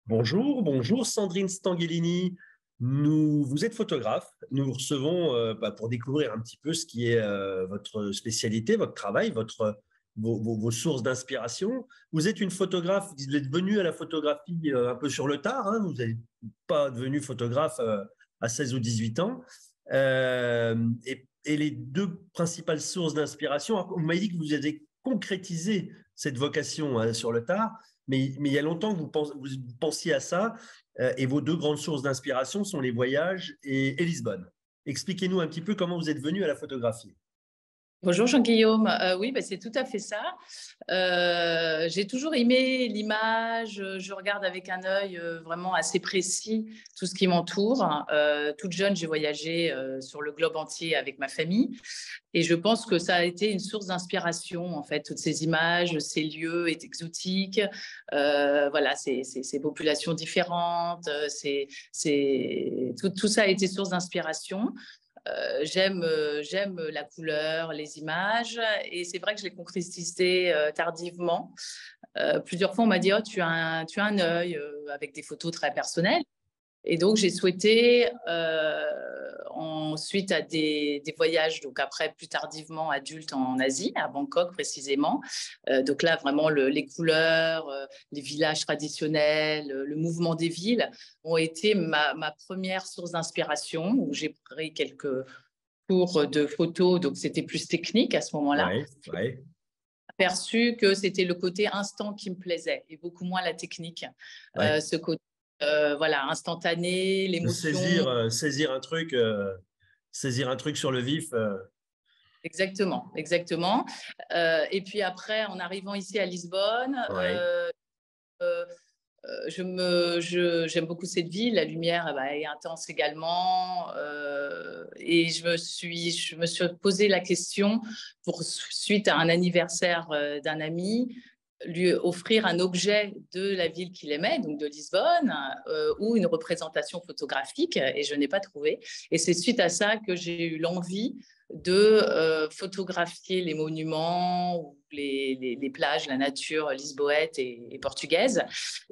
Bonjour Sandrine Stanguellini. Vous êtes photographe. Nous vous recevons pour découvrir un petit peu ce qui est votre spécialité, votre travail, vos sources d'inspiration. Vous êtes une photographe, vous êtes venue à la photographie un peu sur le tard, hein, vous n'êtes pas devenu photographe à 16 ou 18 ans. Et les deux principales sources d'inspiration, vous m'avez dit que vous avez concrétisé cette vocation sur le tard. Mais il y a longtemps que vous pensiez à ça, et vos deux grandes sources d'inspiration sont les voyages et Lisbonne. Expliquez-nous un petit peu comment vous êtes venu à la photographie. Bonjour Jean-Guillaume. Oui, c'est tout à fait ça. J'ai toujours aimé l'image. Je regarde avec un œil vraiment assez précis tout ce qui m'entoure. Toute jeune, j'ai voyagé sur le globe entier avec ma famille. Et je pense que ça a été une source d'inspiration, en fait, toutes ces images, ces lieux exotiques, voilà, ces populations différentes. Tout ça a été source d'inspiration. J'aime la couleur, les images, et c'est vrai que je l'ai concrétisé tardivement. Plusieurs fois, on m'a dit, oh, tu as un œil avec des photos très personnelles. Et donc, j'ai souhaité, ensuite à des voyages, donc après, plus tardivement, adulte en Asie, à Bangkok précisément. Donc là, vraiment, les couleurs, les villages traditionnels, le mouvement des villes ont été ma première source d'inspiration, où j'ai pris quelques cours de photo, donc c'était plus technique à ce moment-là. Ouais. Aperçu que c'était le côté instant qui me plaisait, et beaucoup moins la technique. Ouais. Ce côté voilà, instantané, De l'émotion. saisir un truc sur le vif. Exactement. Et puis après, en arrivant ici à Lisbonne, Ouais. j'aime beaucoup cette ville. La lumière est intense également. Et je me suis posé la question, suite à un anniversaire d'un ami, lui offrir un objet de la ville qu'il aimait, donc de Lisbonne, ou une représentation photographique, et je n'ai pas trouvé. Et c'est suite à ça que j'ai eu l'envie de photographier les monuments, ou les plages, la nature lisboète et portugaise,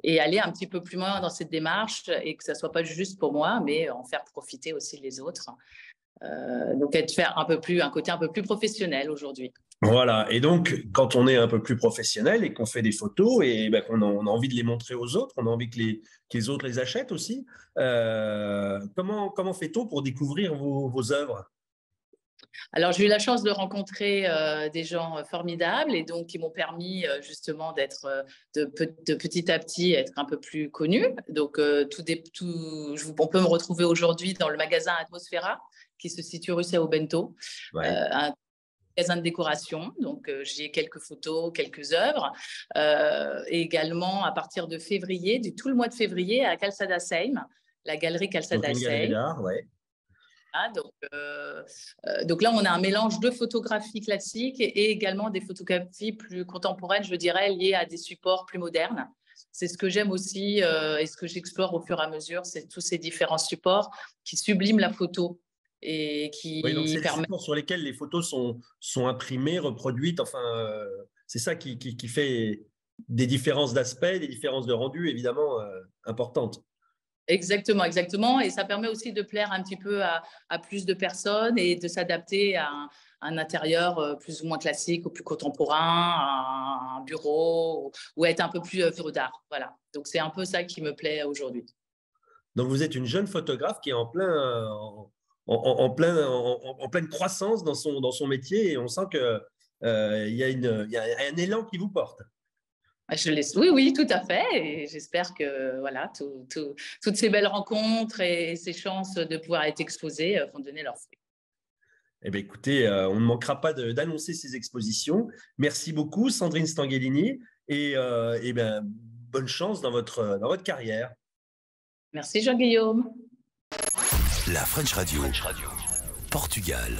et aller un petit peu plus loin dans cette démarche, et que ça ne soit pas juste pour moi, mais en faire profiter aussi les autres. Donc, faire un côté un peu plus professionnel aujourd'hui. Voilà. Et donc, quand on est un peu plus professionnel et qu'on fait des photos et on a envie de les montrer aux autres, on a envie que les autres les achètent aussi, comment fait-on pour découvrir vos œuvres? Alors, j'ai eu la chance de rencontrer des gens formidables, et donc qui m'ont permis justement d'être de petit à petit être un peu plus connue. Donc, on peut me retrouver aujourd'hui dans le magasin Atmosfera, qui se situe rue Sao Bento, Ouais. un magasin de décoration. Donc, j'ai quelques photos, quelques œuvres. Et également, à partir de février, tout le mois de février, à Calçada Seim, la galerie Donc, Calçada une galerie Seim. d'art, ouais. Ah, donc là, on a un mélange de photographie classique et également des photographies plus contemporaines, je dirais, liées à des supports plus modernes. C'est ce que j'aime aussi et ce que j'explore au fur et à mesure, c'est tous ces différents supports qui subliment la photo et Oui, donc qui c'est les permettent… supports sur lesquels les photos sont imprimées, reproduites. Enfin, c'est ça qui fait des différences d'aspect, des différences de rendu, évidemment, importantes. Exactement. Et ça permet aussi de plaire un petit peu à plus de personnes et de s'adapter à un intérieur plus ou moins classique ou plus contemporain, à un bureau, ou être un peu plus œuvre d'art. Voilà. Donc, c'est un peu ça qui me plaît aujourd'hui. Donc, vous êtes une jeune photographe qui est en pleine croissance dans son métier et on sent que, il y a un élan qui vous porte. Oui, tout à fait. Et j'espère que voilà, toutes ces belles rencontres et ces chances de pouvoir être exposées vont donner leurs fruits. Eh bien, écoutez, on ne manquera pas d'annoncer ces expositions. Merci beaucoup, Sandrine Stanguellini, et ben, bonne chance dans votre carrière. Merci Jean-Guillaume. La French Radio. Portugal.